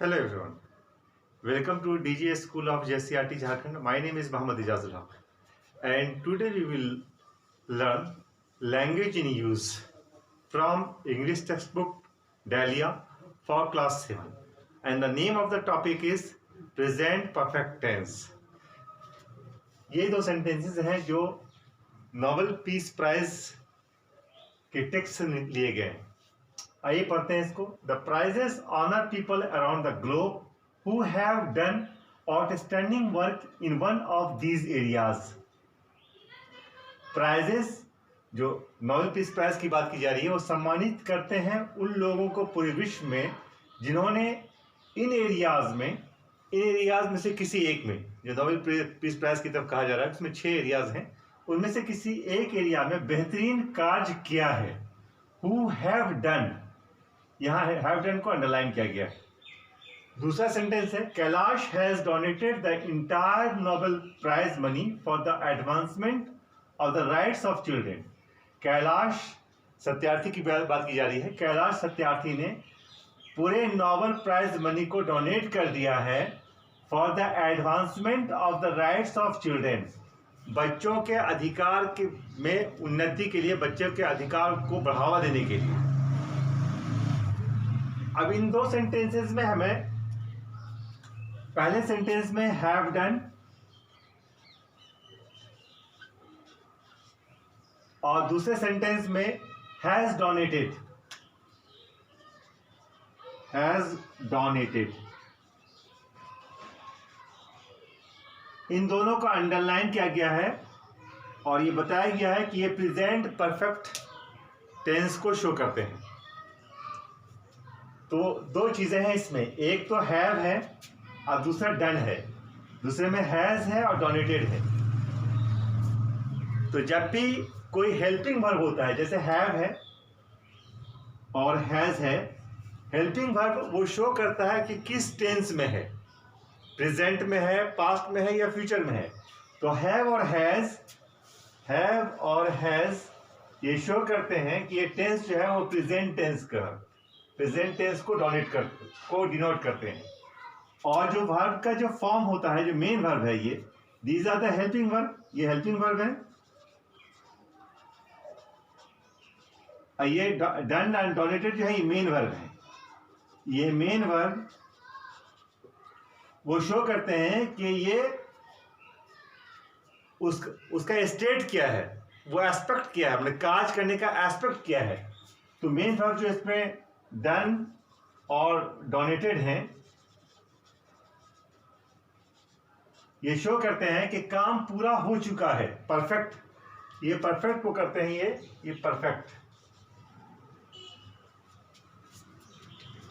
Hello everyone. Welcome to DGS School of JCRT Jharkhand. My name is Mohammad Ijazul Haq, and today we will learn language in use from English textbook Dahlia for class 7. And the name of the topic is present perfect tense. ये दो sentences हैं जो Nobel peace prize के text से लिए गए हैं. आइए पढ़ते हैं इसको. The prizes honour people around the globe who have done outstanding work in one of these areas. Prizes जो नोबेल पीस प्राइज की बात की जा रही है वो सम्मानित करते हैं उन लोगों को पूरे विश्व में जिन्होंने इन एरियाज में से किसी एक में, जो नोबेल पीस प्राइज की तरफ कहा जा रहा है उसमें 6 एरियाज हैं, उनमें से किसी एक एरिया में बेहतरीन कार्य किया है. हु हैव डन, यहाँ हैव डन को अंडरलाइन किया गया है. दूसरा सेंटेंस है Kailash has donated the entire Nobel prize money for the advancement of the rights of children. Kailash Satyarthi की बात की जा रही है. कैलाश सत्यार्थी ने पूरे नोबेल प्राइज मनी को डोनेट कर दिया है for the advancement of the rights of children. बच्चों के अधिकार के में उन्नति के लिए, बच्चों के अधिकार को बढ़ावा देने के लिए. अब इन दो सेंटेंसेस में हमें पहले सेंटेंस में हैव डन और दूसरे सेंटेंस में हैज डोनेटेड इन दोनों का अंडरलाइन किया गया है और ये बताया गया है कि ये प्रेजेंट परफेक्ट टेंस को शो करते हैं. तो दो चीजें हैं इसमें, एक तो हैव है और दूसरा डन है. दूसरे में हैज है और डोनेटेड है. तो जब भी कोई हेल्पिंग वर्ब होता है, जैसे हैव है और हैज है, हेल्पिंग वर्ब वो शो करता है कि किस टेंस में है, प्रेजेंट में है, पास्ट में है या फ्यूचर में है. तो हैव और हैज ये शो करते हैं कि ये टेंस जो है वो प्रेजेंट टेंस को डिनोट करते हैं. और जो वर्ब का जो फॉर्म होता है, जो मेन वर्ब है, ये these are the helping verb. ये हेल्पिंग वर्ब है. ये डन एंड डोनेटेड जो है ये मेन वर्ब है. ये मेन वर्ब वो शो करते हैं कि ये उसका स्टेट क्या है, वो एस्पेक्ट क्या है, हमने कार्य करने का एस्पेक्ट क्या है. तो मेन वर्ब जो इसमें डन और डोनेटेड हैं, ये शो करते हैं कि काम पूरा हो चुका है, परफेक्ट. ये परफेक्ट को करते हैं, ये परफेक्ट.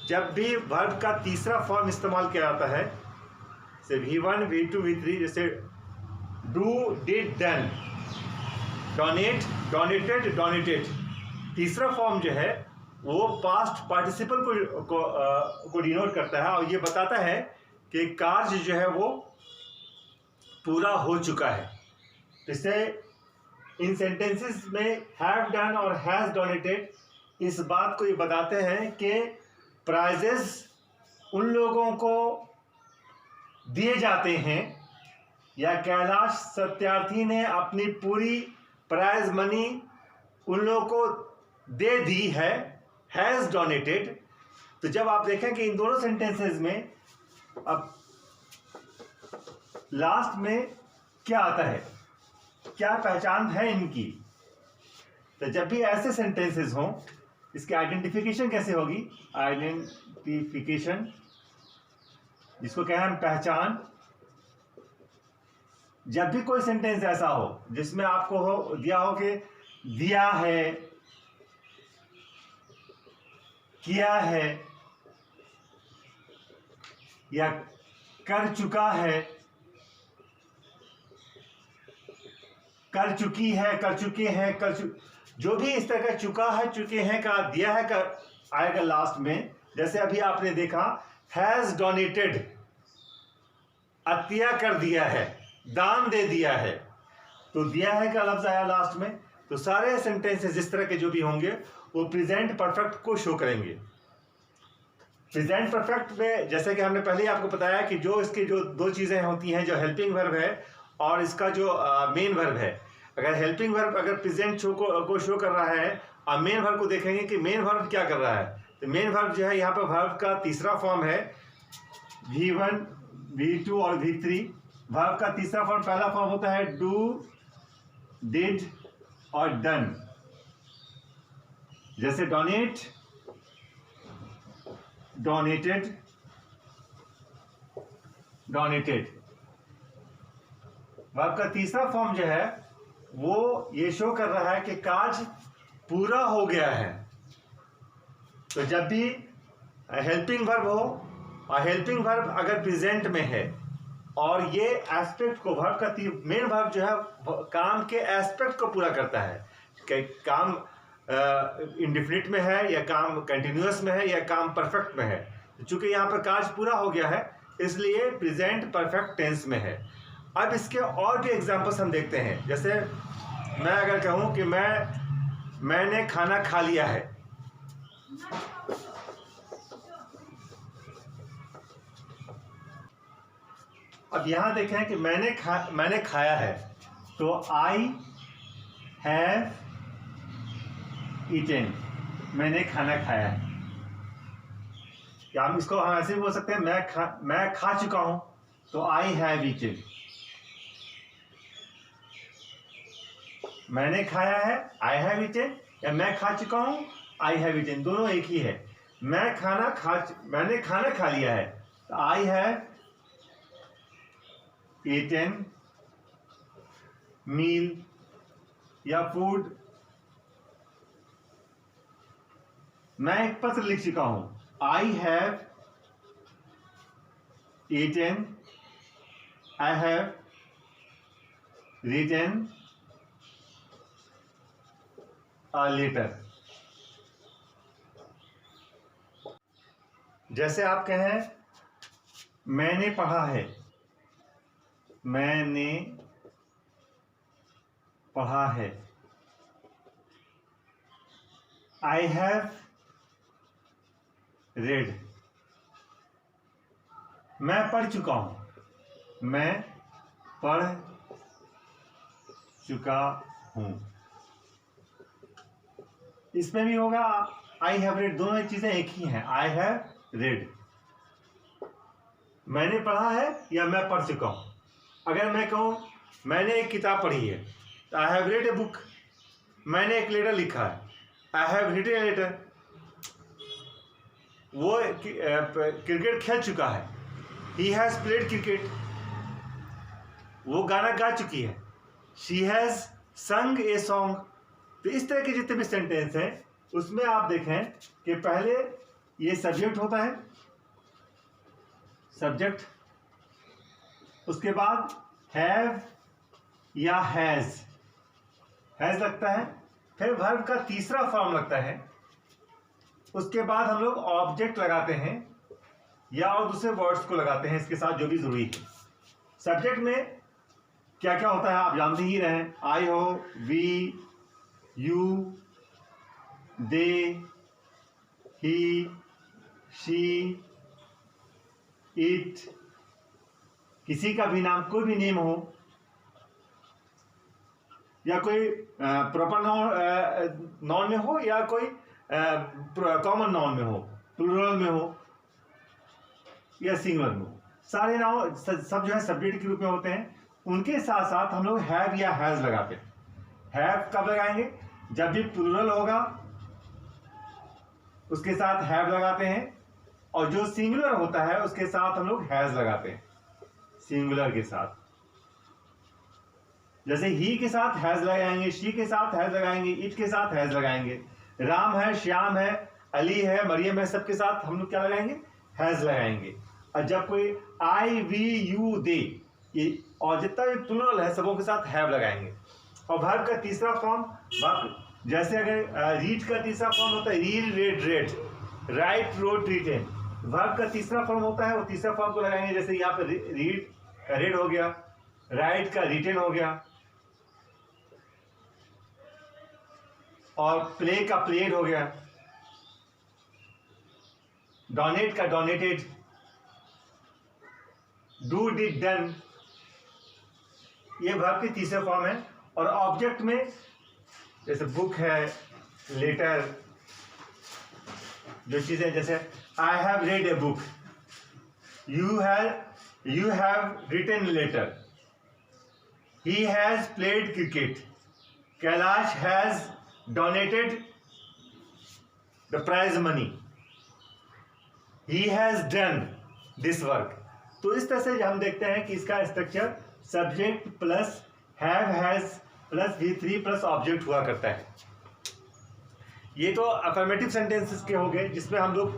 जब भी वर्ब का तीसरा फॉर्म इस्तेमाल किया जाता है, जैसे V1, V2, V3, जैसे do, did, done, donate, donated, donated, तीसरा फॉर्म जो है वो पास्ट पार्टिसिपल को डिनोट करता है और ये बताता है कि कार्य जो है वो पूरा हो चुका है. इससे इन सेंटेंसेस में हैव डन और हैज डोनेटेड इस बात को ये बताते हैं कि प्राइजेस उन लोगों को दिए जाते हैं या कैलाश सत्यार्थी ने अपनी पूरी प्राइज मनी उन लोगों को दे दी है, हैज डोनेटेड. तो जब आप देखें कि इन दोनों सेंटेंसेस में अब लास्ट में क्या आता है, क्या पहचान है इनकी, तो जब भी ऐसे सेंटेंसेस हों इसकी आइडेंटिफिकेशन कैसे होगी. आइडेंटिफिकेशन जिसको कहें हम पहचान. जब भी कोई सेंटेंस ऐसा हो जिसमें आपको दिया हो कि दिया है, किया है या कर चुका है, कर चुकी है, कर चुके हैं, जो भी इस तरह का चुका है, चुके हैं का दिया है का आएगा लास्ट में. जैसे अभी आपने देखा हैज डोनेटेड, अतिया कर दिया है, दान दे दिया है, तो दिया है का लफ्ज आया लास्ट में. तो सारे सेंटेंसेस इस तरह के जो भी होंगे वो प्रेजेंट परफेक्ट को शो करेंगे. प्रेजेंट परफेक्ट में जैसे कि हमने पहले ही आपको बताया कि जो इसके जो दो चीज़ें होती हैं, जो हेल्पिंग वर्ब है और इसका जो मेन वर्ब है। अगर हेल्पिंग वर्ब अगर प्रेजेंट को शो कर रहा है और मेन वर्ब को देखेंगे कि मेन वर्ब क्या कर रहा है, तो मेन वर्ब जो है यहाँ पर वर्ब का तीसरा फॉर्म है V1, V2 और V3। वर्ब का तीसरा फॉर्म, पहला फॉर्म होता है डू, डिड और डन। जैसे डोनेट, डोनेटेड, डोनेटेड। वर्ब का तीसरा फॉर्म जो है वो ये शो कर रहा है कि कार्य पूरा हो गया है। तो जब भी हेल्पिंग वर्ब हो और हेल्पिंग वर्ब अगर प्रेजेंट में है और ये एस्पेक्ट को वर्ब का मेन वर्ब जो है काम के एस्पेक्ट को पूरा करता है कि काम इंडिफिनिट में है या काम कंटिन्यूअस में है या काम परफेक्ट में है। चूंकि यहाँ पर कार्य पूरा हो गया है इसलिए प्रेजेंट परफेक्ट टेंस में है। अब इसके और भी एग्जांपल्स हम देखते हैं। जैसे मैं अगर कहूँ कि मैंने खाना खा लिया है, अब यहां देखें कि मैंने खाया है, तो आई हैव ईटेन, मैंने खाना खाया है। या हम इसको ऐसे भी बोल सकते हैं मैं खा चुका हूं, तो आई हैव ईटेन। मैंने खाया है, आई हैव ईटेन, या मैं खा चुका हूं, आई हैव ईटेन, दोनों एक ही है। मैंने खाना खा लिया है, तो आई हैव ईटेन मील या फूड। मैं एक पत्र लिख चुका हूं, I have eaten, I have written a letter. जैसे आप कहें मैंने पढ़ा है, मैंने पढ़ा है। आई हैव रेड, मैं पढ़ चुका हूं, मैं पढ़ चुका हूं। इसमें भी होगा आई हैव रेड, दोनों चीजें एक ही हैं। आई हैव रेड, मैंने पढ़ा है या मैं पढ़ चुका हूं। अगर मैं कहूं मैंने एक किताब पढ़ी है, तो I have read a book. मैंने एक लेटर लिखा है, I have written a letter. वो क्रिकेट खेल चुका है, ही हैज प्लेड क्रिकेट। वो गाना गा चुकी है, शी हैज संग ए सॉन्ग। तो इस तरह के जितने भी सेंटेंस हैं उसमें आप देखें कि पहले ये सब्जेक्ट होता है, सब्जेक्ट, उसके बाद हैव या हैज लगता है, फिर वर्ब का तीसरा फॉर्म लगता है, उसके बाद हम लोग ऑब्जेक्ट लगाते हैं या और दूसरे वर्ड्स को लगाते हैं इसके साथ जो भी जरूरी है। सब्जेक्ट में क्या क्या होता है आप जानते ही रहे, आई हो, we, you, they, he, she, it, किसी का भी नाम, कोई भी नेम हो, या कोई प्रॉपर नाउन में हो या कोई कॉमन नाउन में हो, प्लूरल में हो या सिंगुलर में हो, सारे नाउन सब जो है सब्जेक्ट के रूप में होते हैं। उनके साथ साथ हम लोग हैव या हैज लगाते हैं। हैव कब लगाएंगे? जब भी प्लूरल होगा उसके साथ हैव लगाते हैं, और जो सिंगुलर होता है उसके साथ हम लोग हैज लगाते हैं, सिंगुलर के साथ। जैसे ही के साथ हैज लगाएंगे, शी के साथ हैज लगाएंगे, इट के साथ हैज लगाएंगे, राम है, श्याम है, अली है, मरियम है, सबके साथ हम लोग क्या लगाएंगे? हैज लगाएंगे। और जब कोई आई, वी, यू, दे, ये और जितना भी प्लूरल है सबों के साथ हैव लगाएंगे। और वर्ब का तीसरा फॉर्म, जैसे अगर रीड का तीसरा फॉर्म होता है read, read, read, write, wrote, written. Verb का तीसरा फॉर्म होता है, वो तीसरा फॉर्म को लगाएंगे। जैसे यहाँ पे रीड का रेड हो गया, राइट का रिटेन हो गया, और प्ले का प्लेड हो गया। डोनेट का डोनेटेड, डू डिड डन, ये वर्ब की तीसरा फॉर्म है। और ऑब्जेक्ट में जैसे बुक है, लेटर, जो चीजें जैसे I have read a book, you have written letter, he has played cricket, Kailash has donated the prize money, he has done this work. तो इस तरह से हम देखते हैं कि इसका structure subject plus have has plus V3 plus object हुआ करता है। ये तो अफर्मेटिव सेंटेंसेस के हो गए जिसमें हम लोग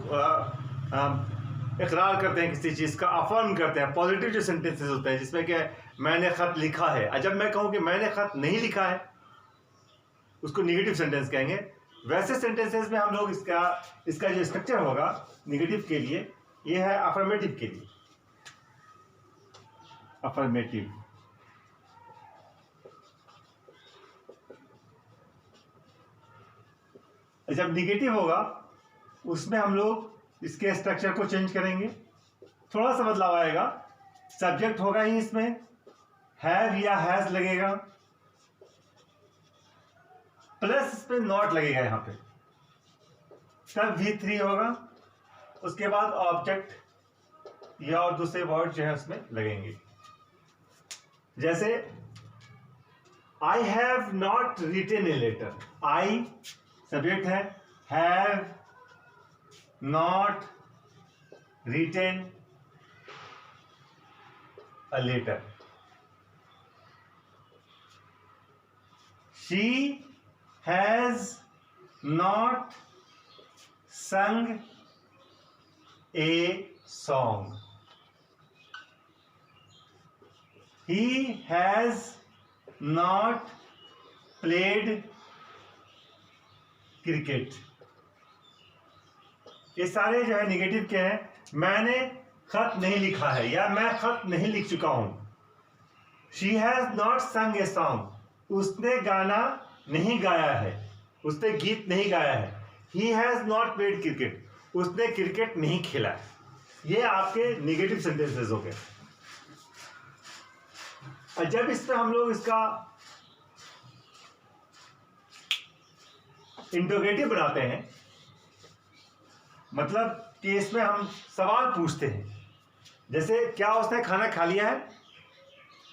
इकरार करते हैं किसी चीज़ का, अफर्म करते हैं। पॉजिटिव जो सेंटेंसेस होते हैं जिसमें क्या मैंने खत लिखा है, और जब मैं कहूँ कि मैंने खत नहीं लिखा है उसको निगेटिव सेंटेंस कहेंगे। वैसे सेंटेंसेस में हम लोग इसका जो स्ट्रक्चर होगा निगेटिव के लिए, ये है अफर्मेटिव के लिए। अफर्मेटिव जब निगेटिव होगा उसमें हम लोग इसके स्ट्रक्चर को चेंज करेंगे, थोड़ा सा बदलाव आएगा। सब्जेक्ट होगा ही इसमें, हैव या हैज लगेगा, प्लस इसमें नॉट लगेगा यहां पे, तब V3 होगा। उसके बाद ऑब्जेक्ट या और दूसरे वर्ड जो है उसमें लगेंगे। जैसे I have not written a letter, I subject है, have not written a letter, she has not sung a song, he has not played cricket। ये सारे जो है निगेटिव के हैं। मैंने खत नहीं लिखा है या मैं खत नहीं लिख चुका हूं। शी हैज नॉट संग ए सॉन्ग, उसने गाना नहीं गाया है, उसने गीत नहीं गाया है। He has not played cricket, उसने क्रिकेट नहीं खेला है। ये आपके निगेटिव सेंटेंसेस हो गए। और जब इस पर हम लोग इसका इंटरोगेटिव बनाते हैं, मतलब कि इसमें हम सवाल पूछते हैं, जैसे क्या उसने खाना खा लिया है,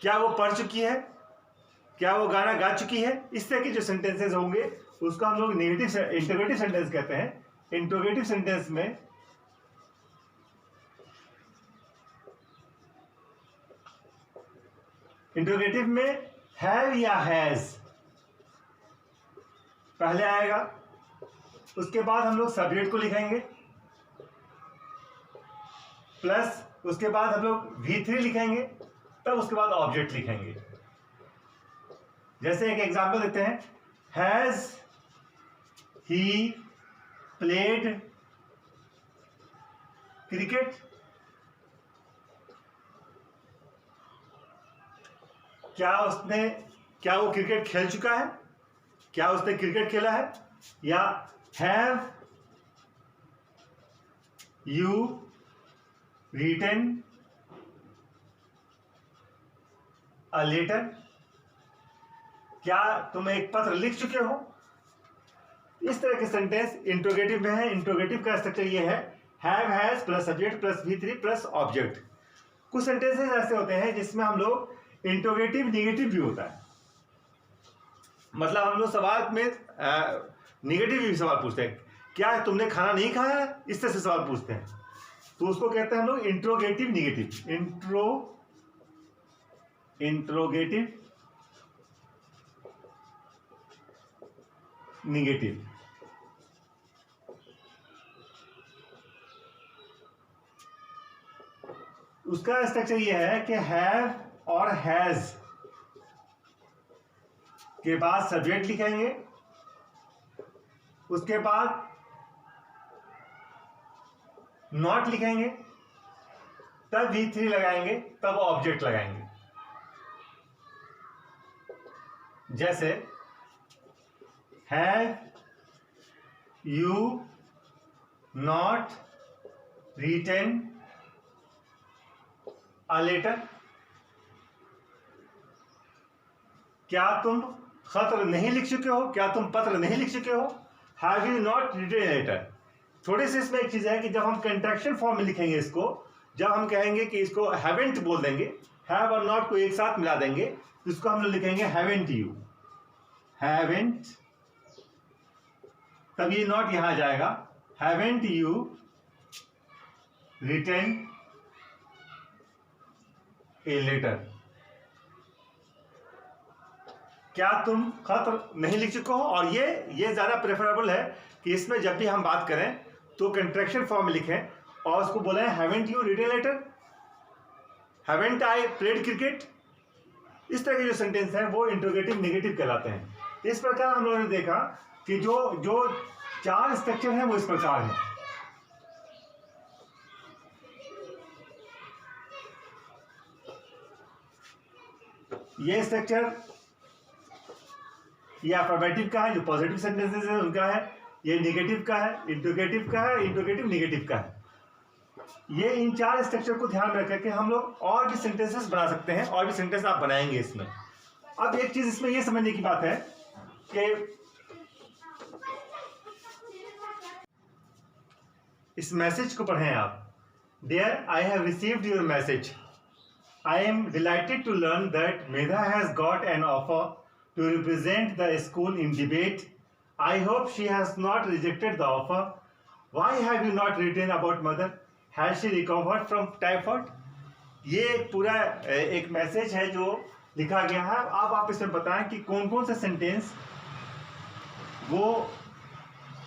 क्या वो पढ़ चुकी है, क्या वो गाना गा चुकी है। इस तरह के जो सेंटेंसेस होंगे उसको हम लोग इंटरोगेटिव सेंटेंस कहते हैं। इंटरोगेटिव सेंटेंस में हैव या हैज पहले आएगा, उसके बाद हम लोग सब्जेक्ट को लिखेंगे, प्लस उसके बाद हम लोग V3 लिखेंगे, तब उसके बाद ऑब्जेक्ट लिखेंगे। जैसे एक एग्जांपल देते हैं, हैज ही प्लेड क्रिकेट, क्या वो क्रिकेट खेल चुका है, क्या उसने क्रिकेट खेला है। या have you written a letter, क्या तुम एक पत्र लिख चुके हो। इस तरह के सेंटेंस इंट्रोगेटिव में है। इंट्रोगेटिव का स्ट्रक्चर ये है, have has plus subject plus V3 plus object. कुछ सेंटेंसेस ऐसे होते हैं जिसमें हम लोग इंट्रोगेटिव निगेटिव भी होता है, मतलब हम लोग सवाल में निगेटिव भी सवाल पूछते हैं, क्या तुमने खाना नहीं खाया, इस तरह से सवाल पूछते हैं, तो उसको कहते हैं हम लोग इंट्रोगेटिव निगेटिव। Interrogative negative. उसका स्ट्रक्चर यह है कि हैव और हैज के बाद सब्जेक्ट लिखेंगे, उसके बाद नॉट लिखेंगे, तब V3 लगाएंगे, तब ऑब्जेक्ट लगाएंगे। जैसे have you not written a letter, क्या तुम खत नहीं लिख चुके हो, क्या तुम पत्र नहीं लिख चुके हो। Have you not written a letter. थोड़ी सी इसमें एक चीज है कि जब हम कंट्रैक्शन फॉर्म में लिखेंगे इसको, जब हम कहेंगे कि इसको हैवेंट बोल देंगे, हैव और नॉट को एक साथ मिला देंगे, तो इसको हम लोग लिखेंगे हैवेंट यू, हैवेंट, तब ये नॉट यहां आ जाएगा, haven't you written a letter, क्या तुम खत नहीं लिख चुके हो। और ये ज्यादा प्रेफरेबल है कि इसमें जब भी हम बात करें तो कंट्रैक्शन फॉर्म में लिखें और उसको बोले haven't you written letter, haven't I played cricket. इस तरह के जो सेंटेंस हैं वो इंट्रोगेटिव नेगेटिव कहलाते हैं। इस प्रकार हम लोगों ने देखा कि जो चार स्ट्रक्चर हैं वो इस प्रकार हैं। ये स्ट्रक्चर ये अफर्मेटिव का है, जो पॉजिटिव सेंटेंसेस है उनका है, ये नेगेटिव का है, इंट्रोगेटिव का है, इंट्रोगेटिव नेगेटिव का है। ये इन चार स्ट्रक्चर को ध्यान में रख के हम लोग और भी सेंटेंसेस बना सकते हैं, और भी सेंटेंस आप बनाएंगे इसमें। अब एक चीज इसमें ये समझने की बात है कि इस मैसेज को पढ़ें आप। Dear, I have received your message. I am delighted to learn that Medha has got an offer to represent the school in debate. I hope she has not rejected the offer. Why have you not written about mother? Has she recovered from typhoid? ये एक पूरा एक message है जो लिखा गया है। अब आप इसमें बताएं कि कौन कौन से सेंटेंस वो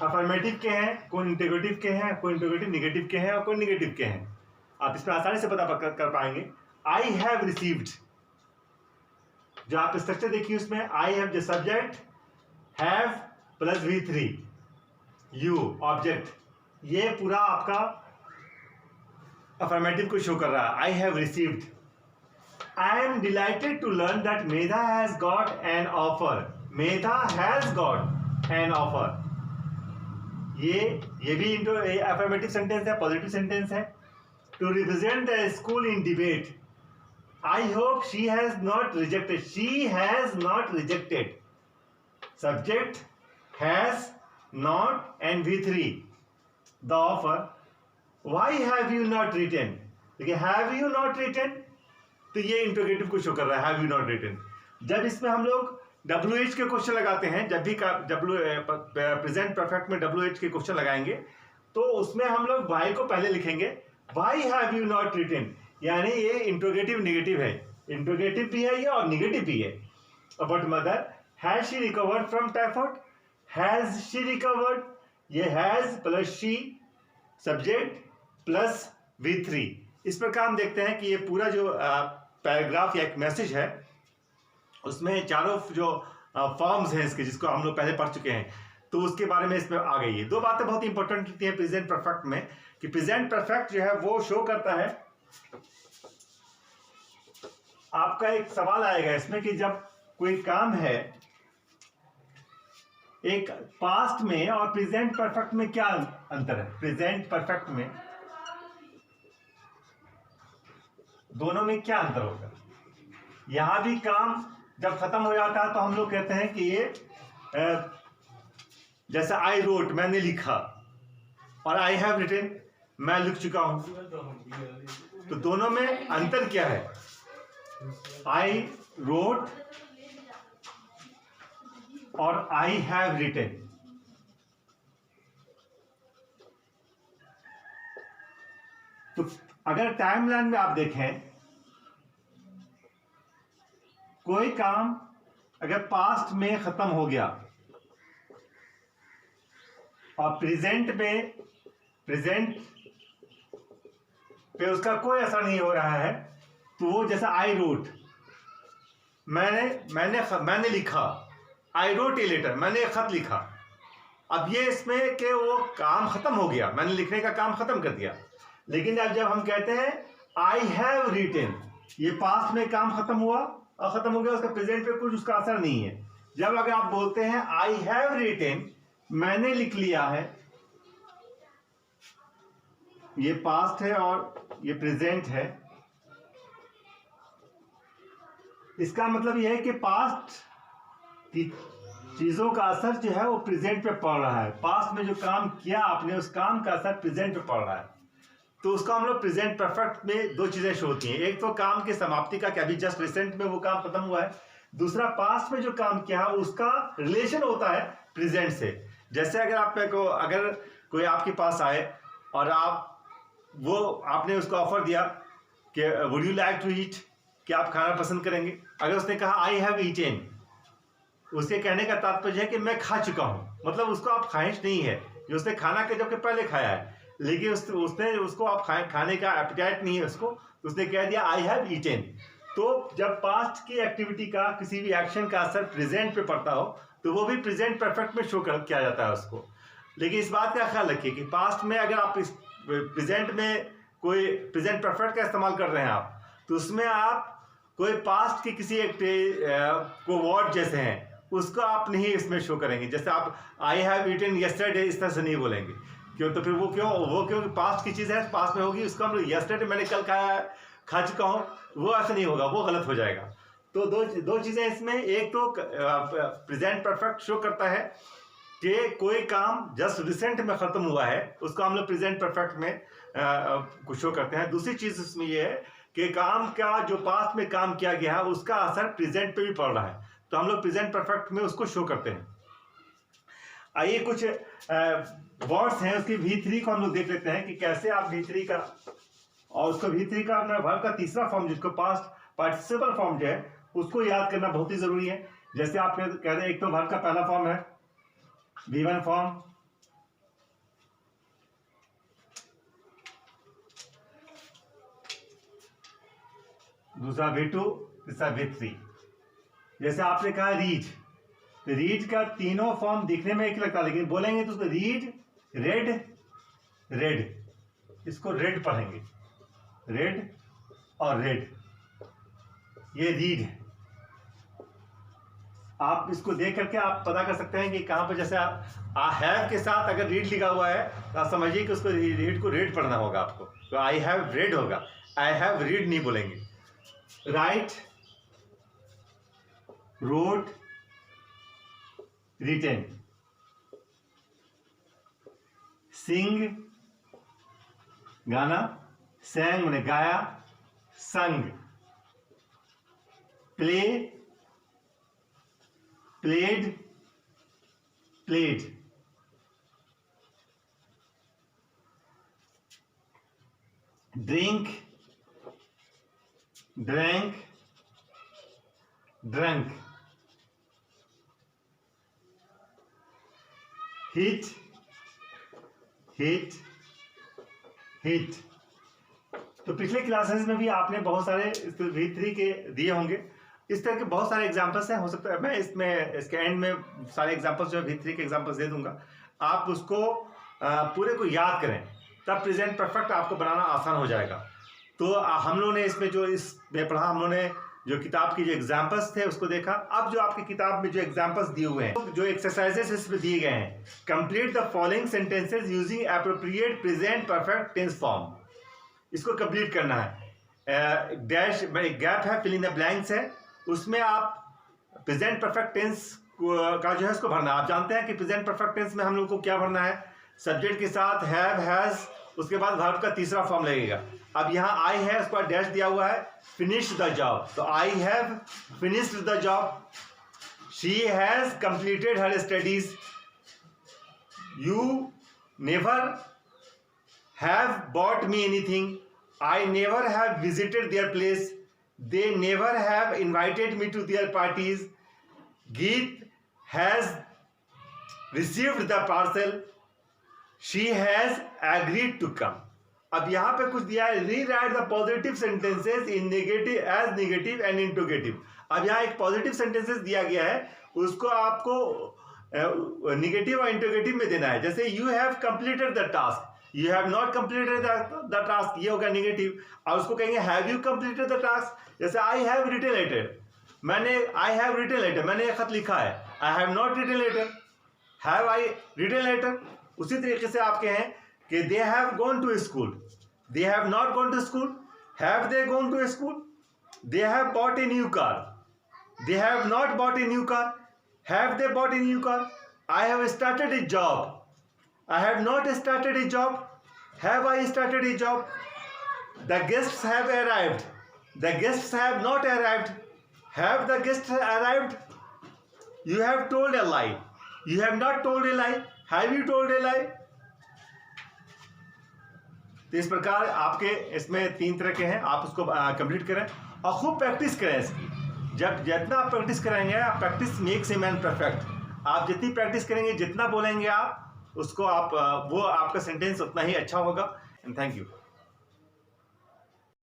अफर्मेटिव के हैं, कौन इंटेग्रेटिव के हैं, कोई इंटेग्रेटिव नेगेटिव के हैं और कोई नेगेटिव के हैं। आप इस पर आसानी से पता कर पाएंगे। आई हैव रिसीव्ड, जो आप स्ट्रक्चर देखिए उसमें आई हैव जो subject, have plus V3, you object, ये पूरा आपका अफर्मेटिव को शो कर रहा है। I have received. I am delighted to learn that Medha has got an offer. Medha has got an offer, ये भी अफर्मेटिव सेंटेंस है, पॉजिटिव सेंटेंस है। To represent the school in debate, I hope she has not rejected. She has not rejected, subject has not and V3 the offer. Why have you not written, देखिए have you not written, तो ये interrogative को show कर रहा है, have you not written. जब इसमें हम लोग WH के क्वेश्चन लगाते हैं, जब भी प्रेजेंट परफेक्ट में WH के क्वेश्चन लगाएंगे तो उसमें हम लोग वाई को पहले लिखेंगे। Why have you not written, यानी ये इंट्रोगेटिव नेगेटिव है, इंट्रोगेटिव भी है ये और नेगेटिव भी है। About mother, has she recovered from typhoid, has she recovered, ये has plus she subject plus V3। इस प्रकार हम देखते हैं कि ये पूरा जो पैराग्राफ या एक मैसेज है उसमें चारों जो फॉर्म्स हैं इसके, जिसको हम लोग पहले पढ़ चुके हैं, तो उसके बारे में इसमें आ गई है। दो बातें बहुत इंपॉर्टेंट होती हैं प्रेजेंट परफेक्ट में, कि प्रेजेंट परफेक्ट जो है वो शो करता है। आपका एक सवाल आएगा इसमें कि जब कोई काम है एक पास्ट में और प्रेजेंट परफेक्ट में क्या अंतर है। प्रेजेंट परफेक्ट में दोनों में क्या अंतर होगा। यहां भी काम जब खत्म हो जाता है तो हम लोग कहते हैं कि ये जैसे आई रोट, मैंने लिखा, और आई हैव रिटन, मैं लिख चुका हूं, तो दोनों में अंतर क्या है। आई रोट और आई हैव रिटन, तो अगर टाइमलाइन में आप देखें, कोई काम अगर पास्ट में खत्म हो गया और प्रेजेंट पे उसका कोई असर नहीं हो रहा है, तो वो जैसा आई रोट, मैंने लिखा, आई रोट ए लेटर, मैंने एक खत लिखा। अब ये इसमें कि वो काम खत्म हो गया, मैंने लिखने का काम खत्म कर दिया। लेकिन अब जब हम कहते हैं आई हैव रिटन, ये पास्ट में काम खत्म हुआ और खत्म हो गया, उसका प्रेजेंट पे कुछ उसका असर नहीं है। जब अगर आप बोलते हैं आई हैव रिटन, मैंने लिख लिया है, ये पास्ट है और ये प्रेजेंट है। इसका मतलब यह है कि पास्ट की चीजों का असर जो है वो प्रेजेंट पे पड़ रहा है। पास्ट में जो काम किया आपने, उस काम का असर प्रेजेंट पे पड़ रहा है। तो उसका हम लोग प्रेजेंट परफेक्ट में दो चीजें शो होती हैं। एक तो काम की समाप्ति का, कि अभी जस्ट रिसेंट में वो काम खत्म हुआ है। दूसरा, पास्ट में जो काम किया उसका रिलेशन होता है प्रेजेंट से। जैसे अगर अगर कोई आपके पास आए और आपने उसको ऑफर दिया कि would you like to eat, कि आप खाना पसंद करेंगे। अगर उसने कहा आई हैव ईटेन, उसके कहने का तात्पर्य है कि मैं खा चुका हूं। मतलब उसको आप ख्वाहिश नहीं है, जो उसने खाना के जबकि पहले खाया है, लेकिन उसने उसको आप खाने का एपेटाइट नहीं है उसको, उसने कह दिया आई हैव ईटेन। तो जब पास्ट की एक्टिविटी का, किसी भी एक्शन का असर प्रेजेंट पे पड़ता हो, तो वो भी प्रेजेंट परफेक्ट में शो किया जाता है उसको। लेकिन इस बात का ख्याल रखिए कि पास्ट में अगर आप इस प्रेजेंट में कोई प्रेजेंट परफेक्ट का इस्तेमाल कर रहे हैं आप, तो उसमें आप कोई पास्ट की किसी एक को वर्ड जैसे हैं उसको आप नहीं इसमें शो करेंगे। जैसे आप आई हैव ईटन यस्टरडे इस तरह से नहीं बोलेंगे। क्यों? तो फिर वो क्यों पास्ट की चीज़ है, पास्ट में होगी। उसको हम यस्टरडे मैंने कल खा चुका हूँ, वो ऐसा नहीं होगा, वो गलत हो जाएगा। तो दो चीज़ें इसमें। एक तो प्रेजेंट परफेक्ट शो करता है कि कोई काम जस्ट रिसेंट में ख़त्म हुआ है, उसको हम लोग प्रेजेंट परफेक्ट में शो करते हैं। दूसरी चीज़ इसमें ये है कि काम का जो पास्ट में काम किया गया है उसका असर प्रेजेंट पे भी पड़ रहा है, तो हम लोग प्रेजेंट परफेक्ट में उसको शो करते हैं। आइए कुछ वर्ड्स हैं उसकी V3 को हम लोग देख लेते हैं कि कैसे आप V3 का, और उसको V3 का अपना वर्ब का तीसरा फॉर्म जिसको पास्ट पार्टिसिपल फॉर्म जो है उसको याद करना बहुत ही जरूरी है। जैसे आप कह रहे हैं, एक तो वर्ब का पहला फॉर्म है V1 फॉर्म, दूसरा V2, तीसरा V3। जैसे आपने कहा रीड, तो रीड का तीनों फॉर्म दिखने में एक लगता है, लेकिन बोलेंगे तो उसको रीड, रेड, रेड। इसको रेड पढ़ेंगे, रेड और रेड, ये रीड है। आप इसको देख करके आप पता कर सकते हैं कि कहां पर, जैसे आप हैव के साथ अगर रीड लिखा हुआ है तो आप समझिए कि उसको रीड को रेड पढ़ना होगा आपको, तो आई हैव रेड होगा, आई हैव रीड नहीं बोलेंगे। Right, wrote, retain. सिंग, गाना, sang मैंने गाया, संग। Play, played, played. Drink, drank, drunk. Hit, hit, hit. तो पिछले क्लासेस में भी आपने बहुत सारे V3 के दिए होंगे। इस तरह के बहुत सारे एग्जांपल्स हैं, हो सकता है मैं इसके एंड में सारे एग्जांपल्स जो है V3 के एग्जांपल्स दे दूंगा। आप उसको पूरे को याद करें, तब प्रेजेंट परफेक्ट आपको बनाना आसान हो जाएगा। तो हम लोगों ने इसमें जो इसमें पढ़ा, हम लोगों ने जो किताब की जो एग्जाम्पल्स थे उसको देखा। अब जो आपकी किताब में जो एग्जाम्पल्स दिए हुए हैं, जो एक्सरसाइजेस इसमें दिए गए हैं, complete the following sentences using appropriate present perfect tense form, इसको कंप्लीट करना है। डैश गैप है, फिल इन द ब्लैंक्स है, उसमें आप प्रेजेंट परफेक्ट टेंस का जो है उसको भरना। आप जानते हैं कि प्रेजेंट परफेक्ट टेंस में हम लोग को क्या भरना है, सब्जेक्ट के साथ हैव, हैज, उसके बाद वर्ब का तीसरा फॉर्म लगेगा। अब यहाँ आई है, उसके बाद डैश दिया हुआ है, फिनिश द जॉब, तो I have finished the job. She has completed her studies. You never have bought me anything. I never have visited their place. They never have invited me to their parties. Geet has received the parcel. She has agreed to come. अब यहाँ पे कुछ दिया है, rewrite the positive sentences in negative as negative and interrogative. अब यहाँ एक positive sentences दिया गया है, उसको आपको निगेटिव और इंटरोगेटिव में देना है। जैसे you have completed the task, you have not completed the task, ये होगा निगेटिव। और उसको कहेंगे have you completed the task. जैसे I have written letter, I have written letter, मैंने एक खत लिखा है, I have not written letter, have I written letter. उसी तरीके से आपके हैं कि they have gone to school, they have not gone to school, have they gone to school, they have bought a new car, they have not bought a new car, have they bought a new car, I have started a job, I have not started a job, have I started a job, the guests have arrived, the guests have not arrived, have the guests arrived, you have told a lie, you have not told a lie, have you told a lie। तो इस प्रकार आपके इसमें 3 तरह के हैं, आप उसको कंप्लीट करें और खूब प्रैक्टिस करें इसकी। जब जितना आप प्रैक्टिस कराएंगे, आप practice makes a man perfect. आप जितनी प्रैक्टिस करेंगे, जितना बोलेंगे आप उसको, आप वो आपका सेंटेंस उतना ही अच्छा होगा। And thank you.